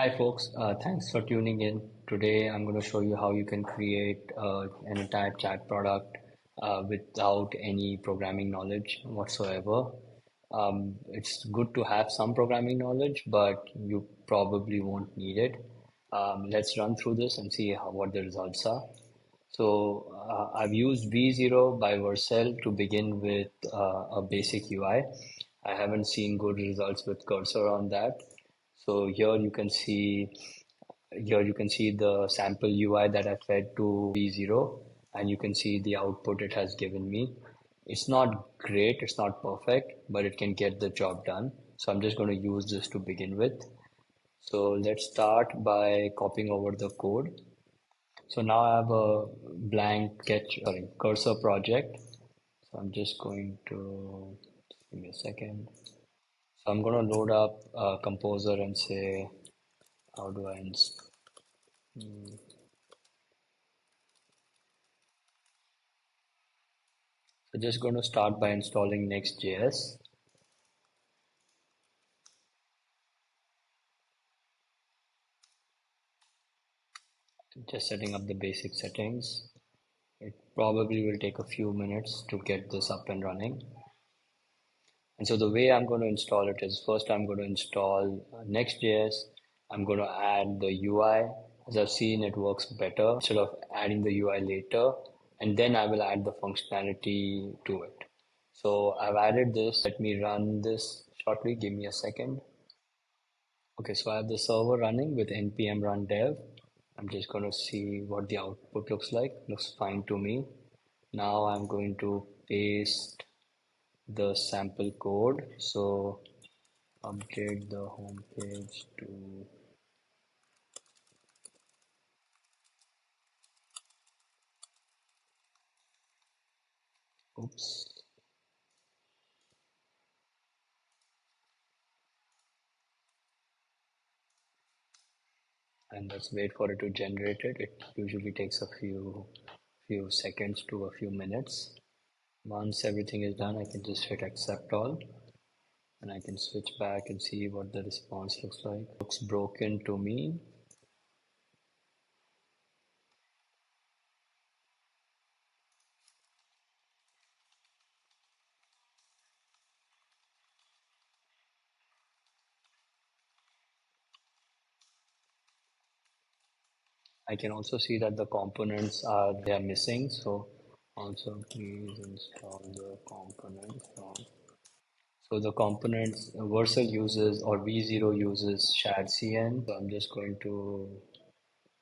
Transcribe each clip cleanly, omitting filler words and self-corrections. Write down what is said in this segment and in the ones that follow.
Hi folks, thanks for tuning in. Today I'm going to show you how you can create an entire chat product without any programming knowledge whatsoever. It's good to have some programming knowledge, but you probably won't need it. Let's run through this and see what the results are. So I've used V0 by Vercel to begin with a basic UI. I haven't seen good results with cursor on that. So here you can see the sample UI that I fed to V0 and you can see the output it has given me. It's not great, it's not perfect, but it can get the job done. So I'm just going to use this to begin with. So let's start by copying over the code. So now I have a blank cursor project. So I'm just going to give me a second. So I'm going to load up Composer and say, how do I install? So just going to start by installing Next.js. Just setting up the basic settings. It probably will take a few minutes to get this up and running. And so the way I'm going to install it is first I'm going to install Next.js. I'm going to add the UI. As I've seen, it works better instead of adding the UI later. And then I will add the functionality to it. So I've added this. Let me run this shortly. Give me a second. Okay, so I have the server running with npm run dev. I'm just going to see what the output looks like. Looks fine to me. Now I'm going to paste the sample code. So update the home page to oops, and let's wait for it to generate it. It usually takes a few seconds to a few minutes. Once everything is done, I can just hit accept all and I can switch back and see what the response looks like. Looks broken to me. I can also see that the components they are missing. So also please install the components from. So the components Vercel uses or V0 uses shared CN. So I'm just going to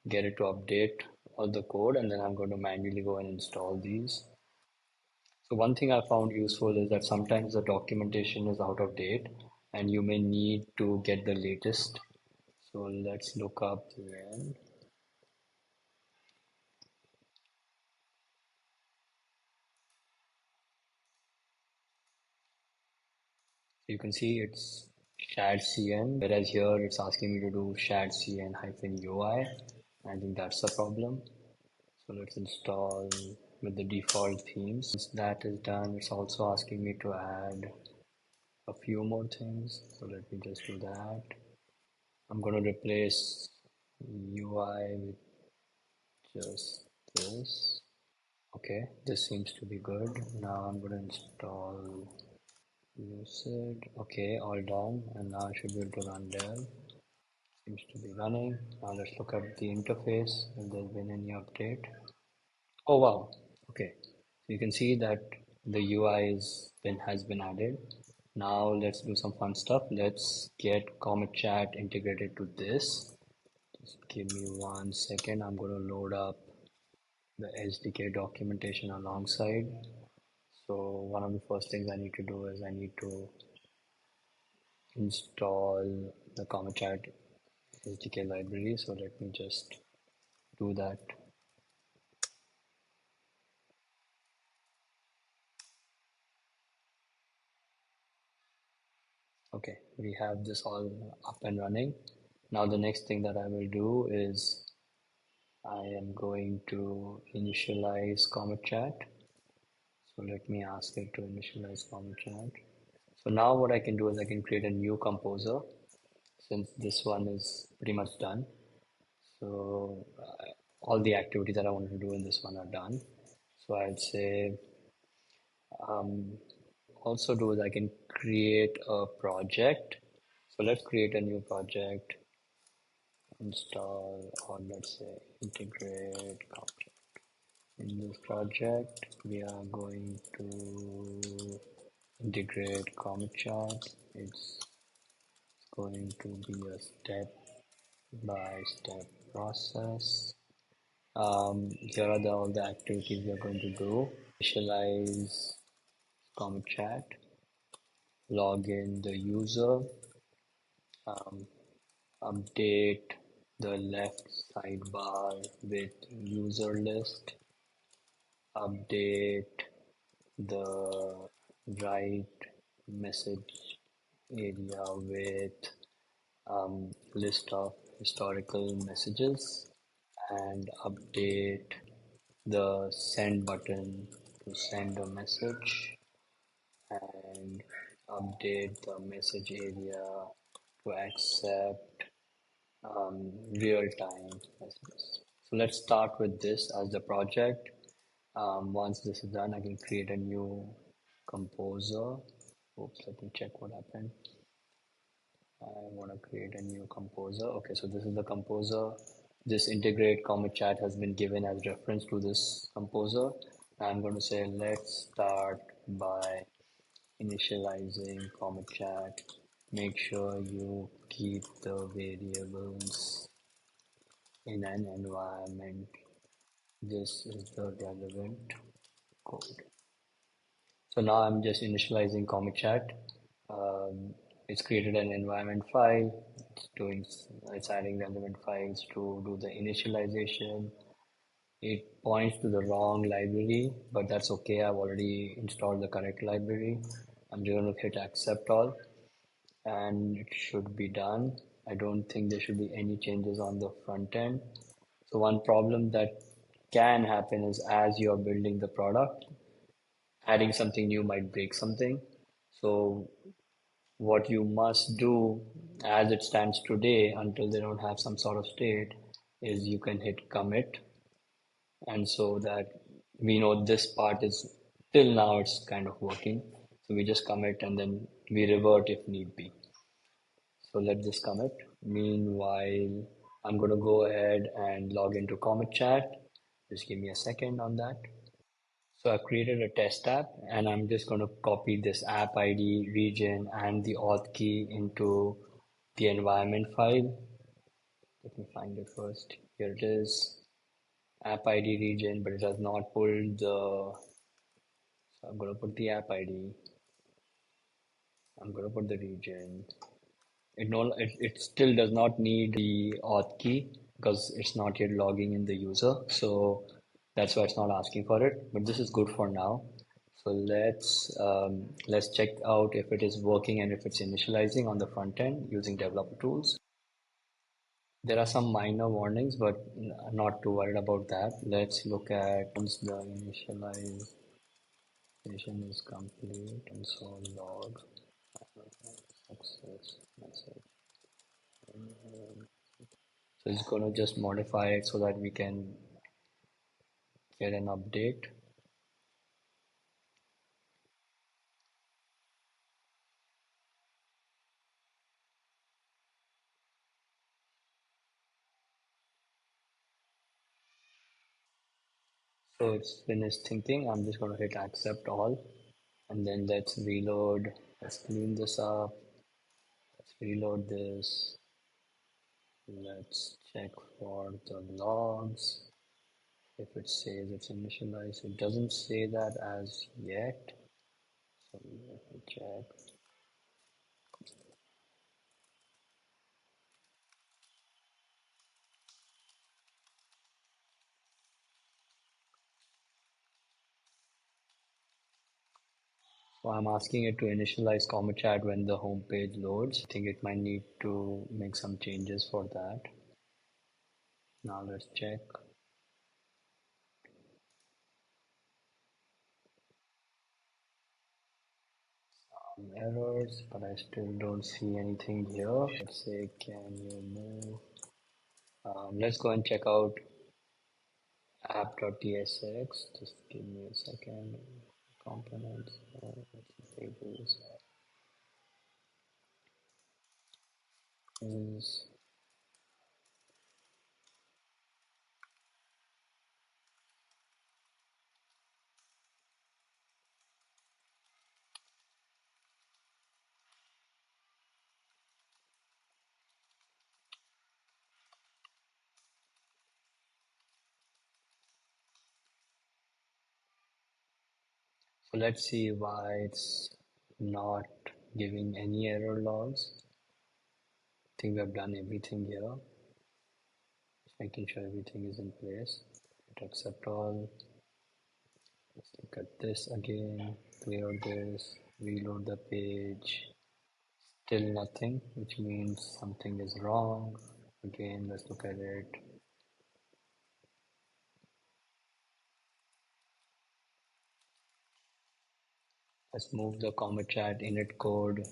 get it to update all the code and then I'm going to manually go and install these. So one thing I found useful is that sometimes the documentation is out of date and you may need to get the latest. So let's look up when. You can see it's shared CN, whereas here it's asking me to do shared CN hyphen UI. I think that's the problem. So let's install with the default themes. Once that is done, it's also asking me to add a few more things. So let me just do that. I'm going to replace UI with just this. Okay, this seems to be good. Now I'm going to install Lucid. Okay, all done. And now I should be able to run dev. Seems to be running. Now let's look at the interface if there's been any update. Oh wow. Okay. So you can see that the UI has been added. Now let's do some fun stuff. Let's get CometChat integrated to this. Just give me 1 second. I'm going to load up the SDK documentation alongside. So one of the first things I need to do is I need to install the CometChat SDK library. So let me just do that. Okay, we have this all up and running. Now the next thing that I will do is I am going to initialize CometChat. So let me ask it to initialize CometChat. So now what I can do is I can create a new composer. since this one is pretty much done. So all the activities that I wanted to do in this one are done. So I'd say um, also do is I can create a project. So let's create a new project, install, or let's say integrate. In this project, we are going to integrate CometChat. It's going to be a step-by-step process. Here are all the activities we are going to do. Initialize CometChat, log in the user, um, update the left sidebar with user list, update the right message area with list of historical messages, and update the send button to send a message, and update the message area to accept real-time messages. So let's start with this as the project. Once this is done, I can create a new composer. Oops, let me check what happened. I want to create a new composer. Okay, so this is the composer. This integrate commit chat has been given as reference to this composer. I'm going to say let's start by initializing commit chat. Make sure you keep the variables in an environment. This is the relevant code. So now I'm just initializing CometChat. It's created an environment file. It's adding relevant files to do the initialization. It points to the wrong library, but that's okay. I've already installed the correct library. I'm just going to hit accept all, and it should be done. I don't think there should be any changes on the front end. So one problem that can happen is as you're building the product, adding something new might break something. So what you must do as it stands today until they don't have some sort of state is you can hit commit, and so that we know this part is till now it's kind of working. So we just commit and then we revert if need be. So let this commit. Meanwhile, I'm going to go ahead and log into Comet Chat. Just give me a second on that. So I've created a test app and I'm just going to copy this app ID, region, and the auth key into the environment file. Let me find it first. Here it is, app ID region, but it has not pulled the, so I'm going to put the app ID. I'm going to put the region. It still does not need the auth key because it's not yet logging in the user. So that's why it's not asking for it. But this is good for now. So let's check out if it is working and if it's initializing on the front end using developer tools. There are some minor warnings, but not too worried about that. Let's look at once the initialization is complete and so log success message. So it's going to just modify it so that we can get an update. So it's finished thinking. I'm just going to hit accept all, and then let's reload. Let's clean this up. Let's reload this. Let's check for the logs. If it says it's initialized, it doesn't say that as yet. So let me check. So I'm asking it to initialize CometChat when the home page loads. I think it might need to make some changes for that. Now let's check. errors, but I still don't see anything here. Let's say, can you move? Let's go and check out app.tsx. Just give me a second. Components, tables is. So let's see why it's not giving any error logs. I think we have done everything here. Just making sure everything is in place. Hit accept all. Let's look at this again. Clear this. Reload the page. Still nothing, which means something is wrong. Again, let's look at it. Let's move the CometChat init code.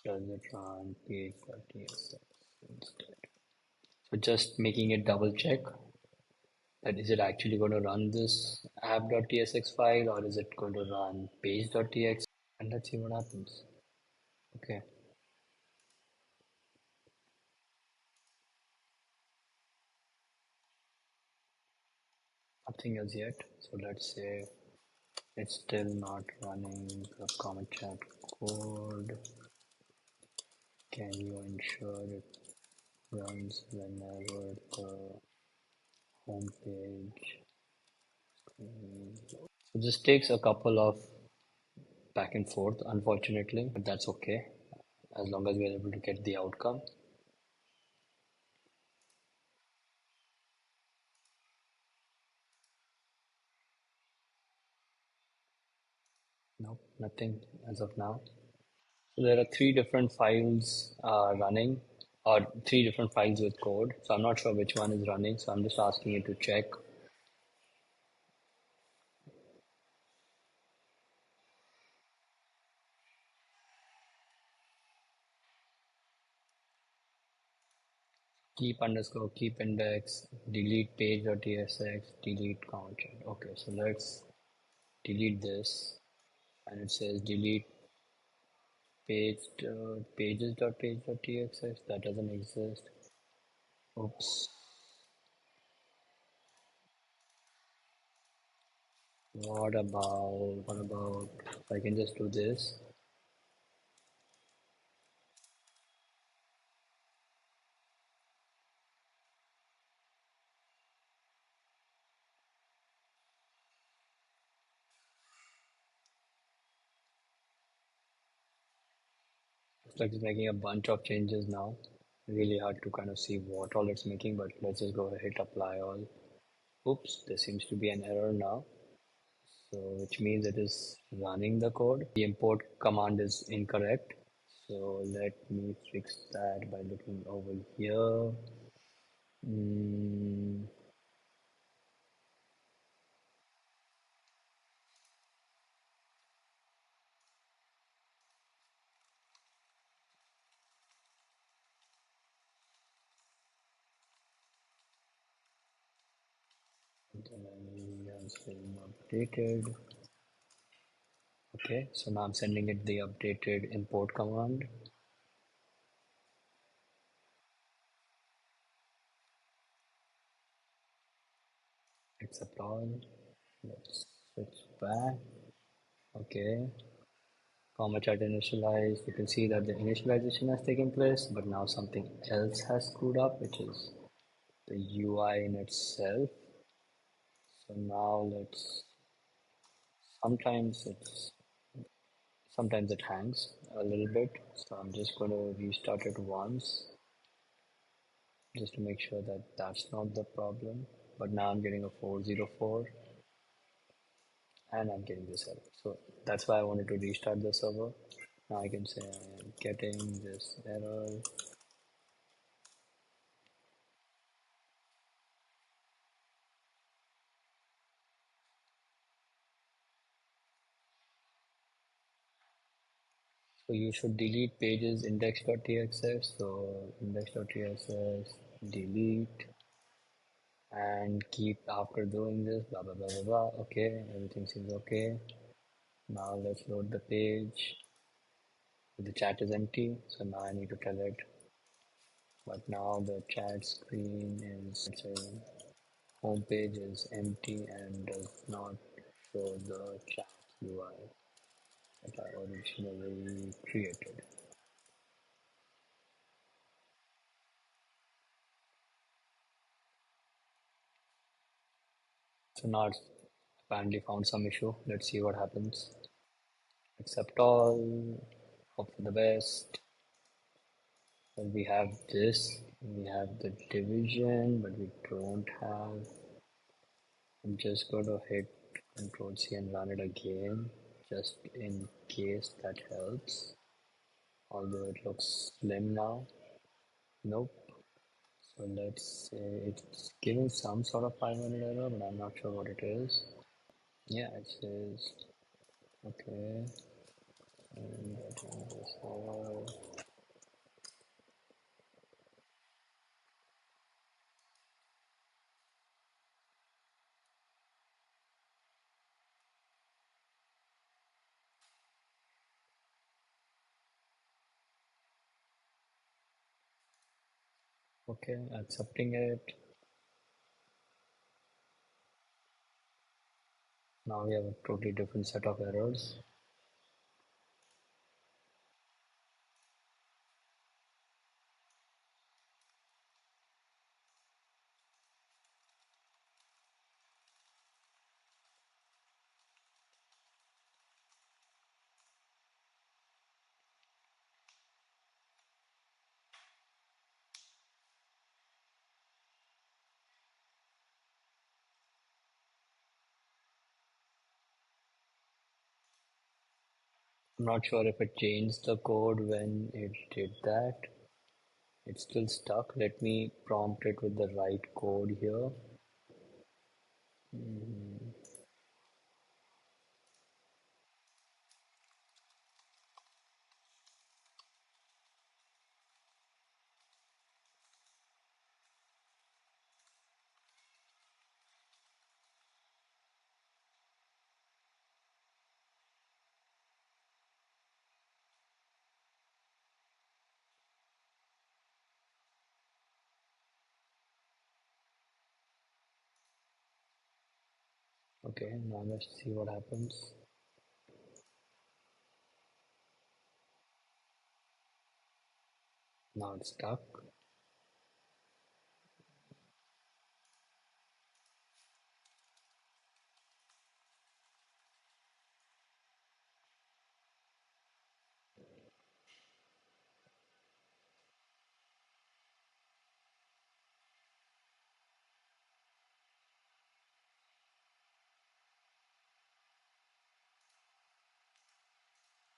Does it run page.tsx instead? So just making it double check that is it actually going to run this app.tsx file or is it going to run page.txt, and let's see what happens. Okay, nothing as yet. So let's say it's still not running the comment chat code. Can you ensure it runs whenever the home page? So this takes a couple of back and forth, unfortunately, but that's okay as long as we're able to get the outcome. No, nothing as of now. So there are three different files running, or three different files with code. So I'm not sure which one is running. So I'm just asking it to check. Keep underscore, keep index, delete page.tsx, delete content. Okay, so let's delete this. And it says delete pages.page.txx. That doesn't exist. Oops. What about if I can just do this? Looks like it's making a bunch of changes now. Really hard to kind of see what all it's making, but let's just go ahead, hit apply all. Oops, there seems to be an error now. So which means it is running the code. The import command is incorrect. So let me fix that by looking over here. Mm, It's been updated. Okay, so now I'm sending it the updated import command. Accept all. Let's switch back. Okay, CometChat initialized. You can see that the initialization has taken place, but now something else has screwed up, which is the UI in itself. So now let's. Sometimes it's sometimes it hangs a little bit. So I'm just going to restart it once, just to make sure that that's not the problem. But now I'm getting a 404, and I'm getting this error. So that's why I wanted to restart the server. Now I can say I am getting this error. So you should delete pages index.txs. So index.txs delete and keep after doing this blah blah blah blah blah. Okay, everything seems okay. Now let's load the page. The chat is empty, so now I need to tell it. But now the chat screen is, let's say, home page is empty and does not show the chat UI that I originally created. So now it's apparently found some issue. Let's see what happens. Accept all, hope for the best. Well, we have this, we have the division, but we don't have. I'm just going to hit Control C and run it again, just in case that helps. Although it looks slim now. Nope. So let's say it's giving some sort of 500 error, but I'm not sure what it is. Yeah, it says okay. And okay, accepting it. Now we have a totally different set of errors. I'm not sure if it changed the code when it did that. It's still stuck. Let me prompt it with the right code here. Okay, now let's see what happens. Now it's stuck.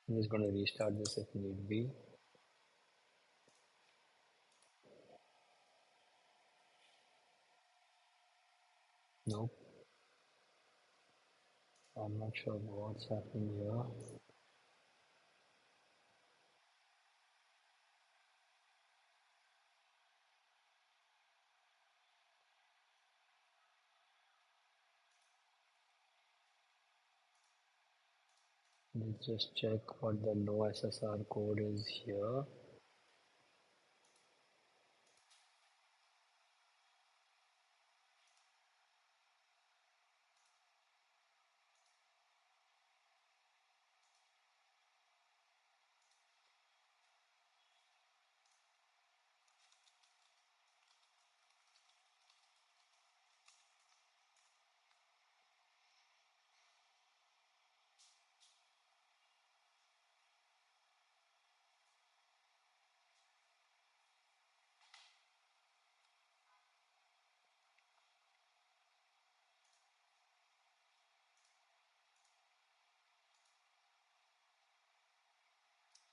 I'm just going to restart this if need be. Nope. I'm not sure what's happening here. Let's just check what the no SSR code is here.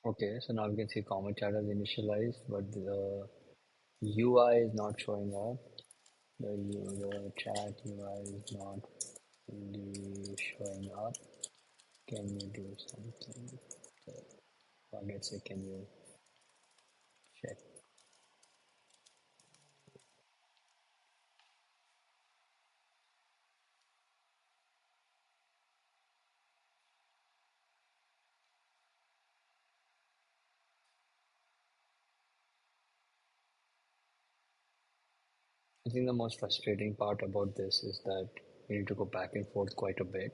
Okay, so now we can see CometChat is initialized, but the UI is not showing up. The chat UI is not really showing up. Can you do something? let's say, can you check? I think the most frustrating part about this is that you need to go back and forth quite a bit.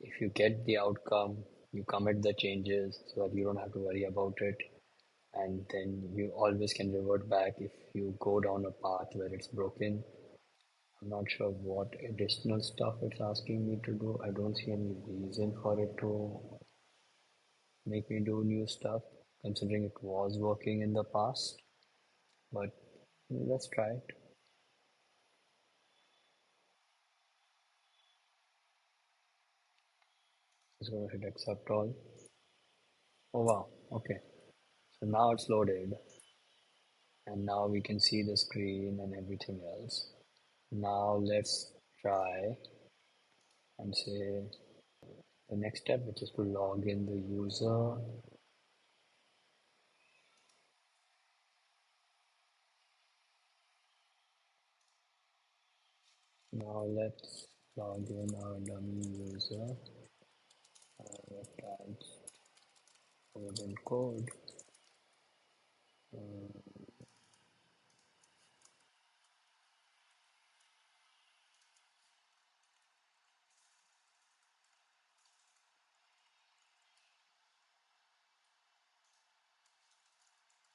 If you get the outcome, you commit the changes so that you don't have to worry about it, and then you always can revert back if you go down a path where it's broken. I'm not sure what additional stuff it's asking me to do. I don't see any reason for it to make me do new stuff, considering it was working in the past. But let's try it. Just gonna hit accept all. Oh wow, okay. So now it's loaded, and now we can see the screen and everything else. Now let's try and say the next step, which is to log in the user. Now let's log in our dummy user. Attach code code.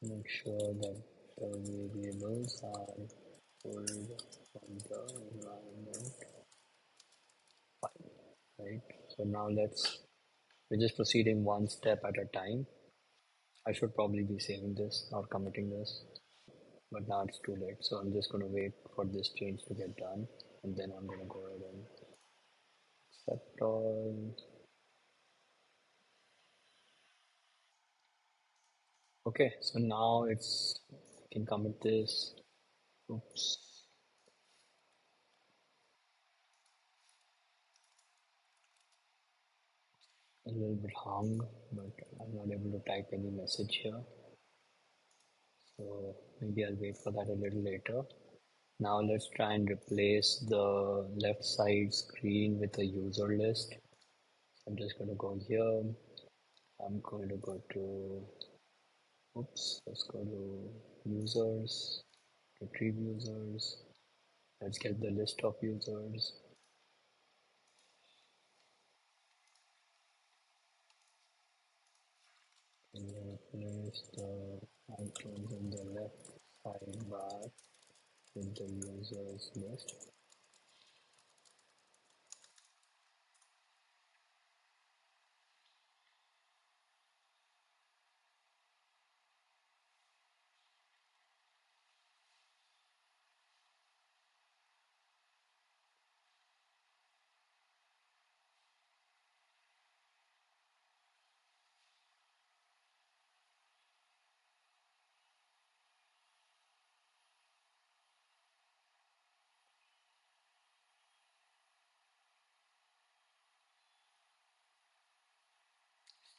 Make sure that the variables are pulled from the environment file, right? So now we're just proceeding one step at a time. I should probably be saving this or committing this, but now it's too late. So I'm just going to wait for this change to get done, and then I'm going to go ahead and accept all. Okay, so now I can commit this. Oops, a little bit hung, but I'm not able to type any message here. So maybe I'll wait for that a little later. Now let's try and replace the left side screen with a user list. I'm just going to go here. I'm going to go to, oops, let's go to users, retrieve users. Let's get the list of users. And replace the icons in the left sidebar with the users list.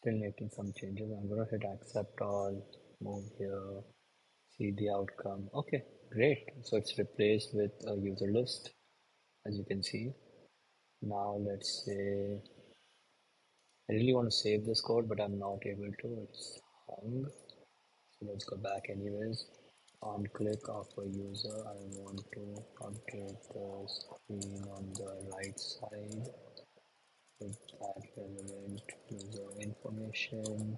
Still making some changes. I'm going to hit accept all, move here, see the outcome. Okay, great. So it's replaced with a user list, as you can see. Now let's say I really want to save this code, but I'm not able to. It's hung. So let's go back anyways. On click of a user, I want to update the screen on the right side with that relevant user information.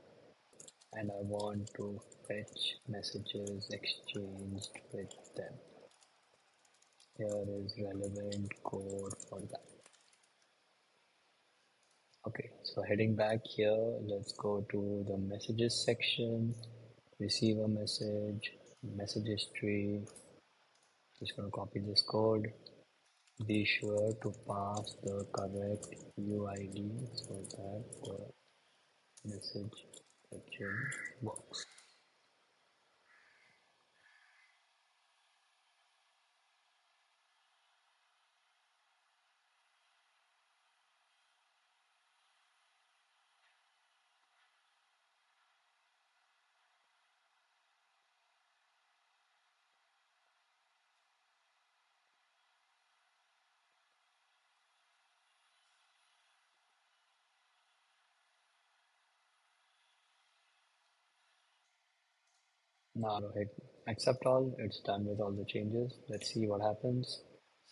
And I want to fetch messages exchanged with them. Here is relevant code for that. Okay, so heading back here, let's go to the messages section, receive a message, message tree. Just going to copy this code. Be sure to pass the correct UID so that the message fetching works. Now hit accept all. It's done with all the changes. Let's see what happens.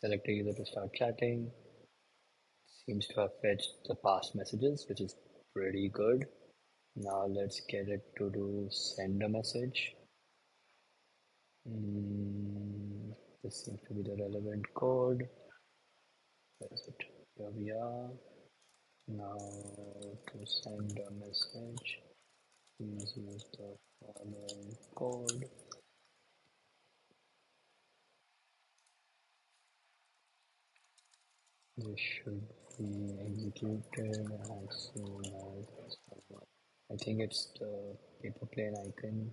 Select a user to start chatting. Seems to have fetched the past messages, which is pretty good. Now let's get it to do send a message. This seems to be the relevant code. Where is it? Here we are. Now to send a message, please use the following code. This should be executed as soon as possible. I think it's the paper plane icon.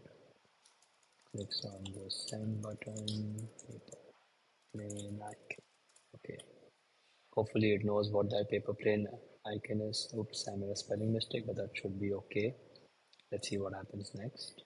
Clicks on the send button. Paper plane icon. Okay. Hopefully it knows what that paper plane icon is. Oops, I made a spelling mistake, but that should be okay. Let's see what happens next.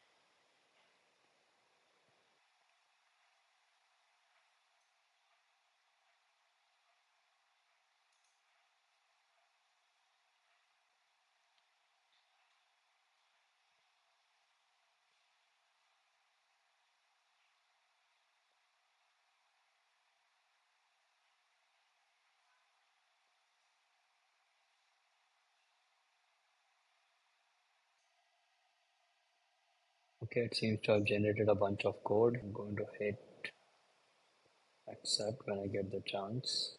Okay, it seems to have generated a bunch of code. I'm going to hit accept when I get the chance.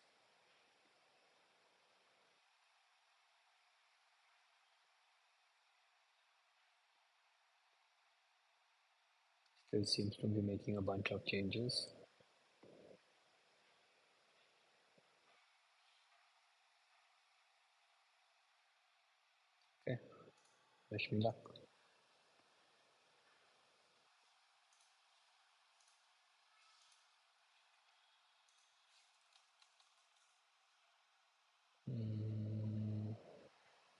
Still seems to be making a bunch of changes. Okay, wish me luck.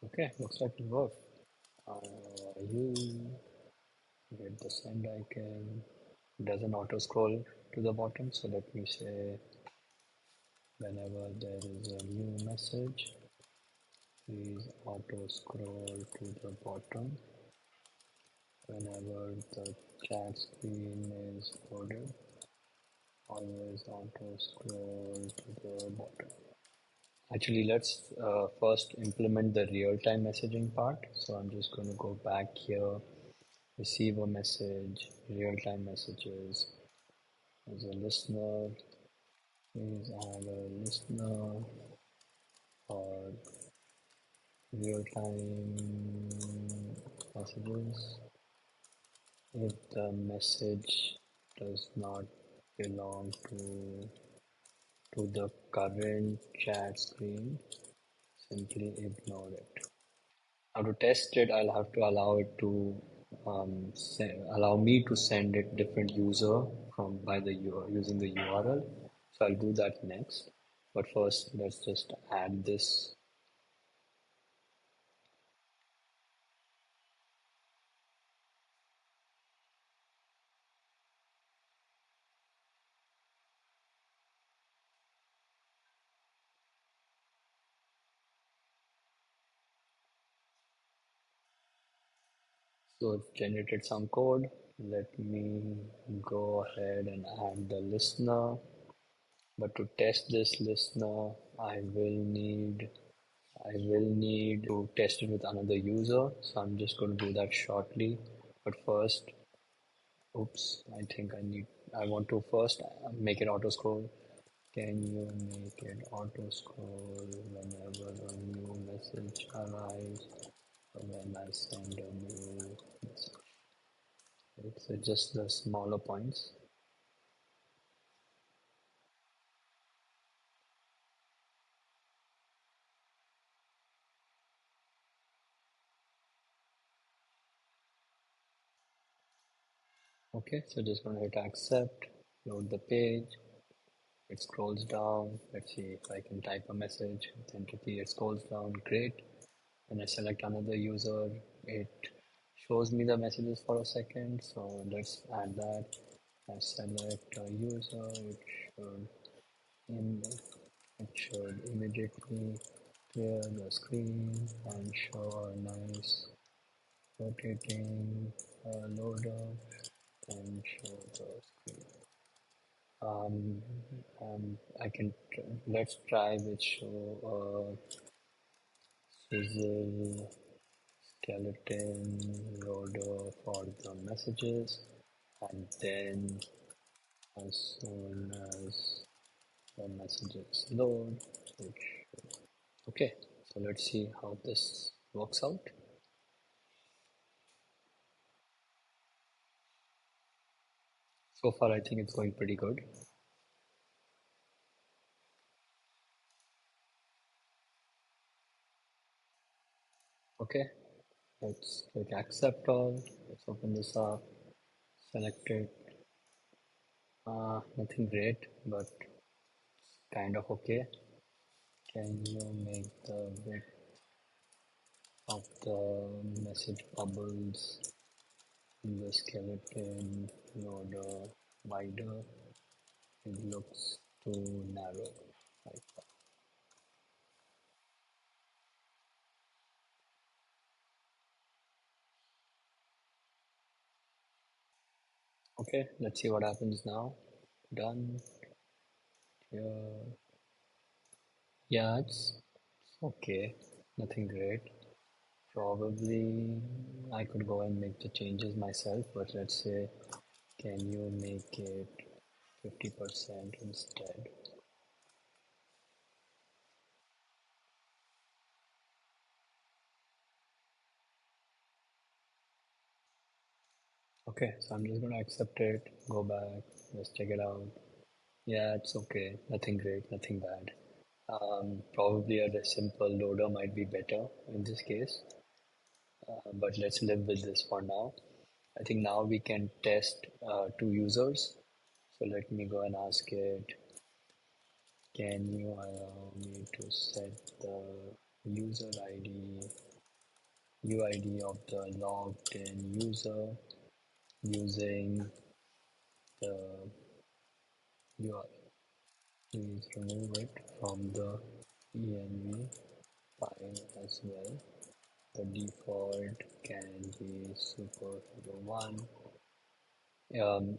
Okay, looks like it worked. You get the send icon. It doesn't auto scroll to the bottom, so let me say whenever there is a new message, please auto scroll to the bottom. Whenever the chat screen is loaded, always auto scroll to the bottom. Actually, let's first implement the real-time messaging part. So I'm just going to go back here, receive a message, real-time messages. As a listener, please add a listener for real-time messages. If the message does not belong to the current chat screen, simply ignore it. Now to test it, I'll have to allow it to allow me to send it different user from by the using the URL. So I'll do that next. But first, let's just add this. So it's generated some code. Let me go ahead and add the listener. But to test this listener, I will need to test it with another user. So I'm just going to do that shortly. But first, oops, I want to first make it auto scroll. Can you make it auto scroll whenever a new message arrives or when I send a new message? Right? So just the smaller points. Okay, so just going to hit accept, load the page. It scrolls down. Let's see if I can type a message. Authentically, it scrolls down. Great. When I select another user, it shows me the messages for a second. So let's add that. I select a user. Im- it should immediately clear the screen and show a nice rotating loader. and show the screen. Um, I can let's try with show swizzle skeleton loader for the messages, and then as soon as the messages load, it should. Okay, so let's see how this works out. So far, I think it's going pretty good. Okay, let's click accept all. Let's open this up, select it. Nothing great, but kind of okay. Can you make the width of the message bubbles in the skeleton loader wider? It looks too narrow. Like that. Okay, let's see what happens now. Done. Here. Yeah, it's okay. Nothing great. Probably I could go and make the changes myself, but let's say, can you make it 50% instead? Okay, so I'm just gonna accept it, go back, let's check it out. Yeah, it's okay. Nothing great, nothing bad. Probably a simple loader might be better in this case, but let's live with this for now. I think now we can test two users. So let me go and ask it, can you allow me to set the user ID, UID of the logged in user using the URL? Please remove it from the env file as well. The default can be superhero1.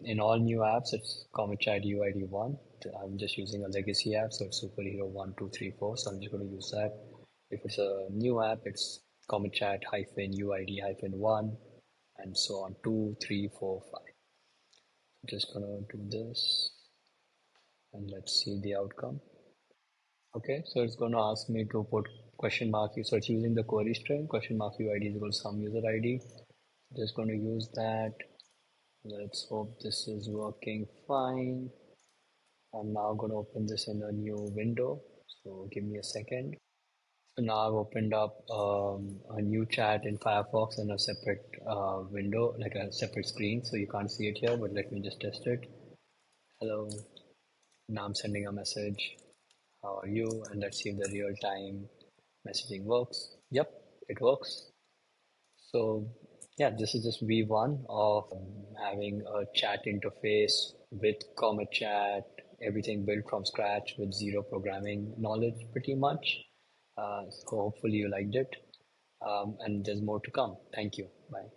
In all new apps, it's CometChat UID 1. I'm just using a legacy app, so it's superhero 1, 2, 3, 4. So I'm just going to use that. If it's a new app, it's CometChat hyphen UID hyphen 1, and so on 2, 3, 4, 5. I'm just going to do this, and let's see the outcome. Okay, so it's going to ask me to put question mark. So it's using the query string, question mark UID is equal to some user ID. Just going to use that. Let's hope this is working fine. I'm now going to open this in a new window. So give me a second. So now I've opened up a new chat in Firefox in a separate window, like a separate screen. So you can't see it here, but let me just test it. Hello. Now I'm sending a message. How are you? And let's see if the real time messaging works. Yep, it works. So yeah, this is just V1 of having a chat interface with Comet Chat, everything built from scratch with zero programming knowledge pretty much. So hopefully you liked it. And there's more to come. Thank you. Bye.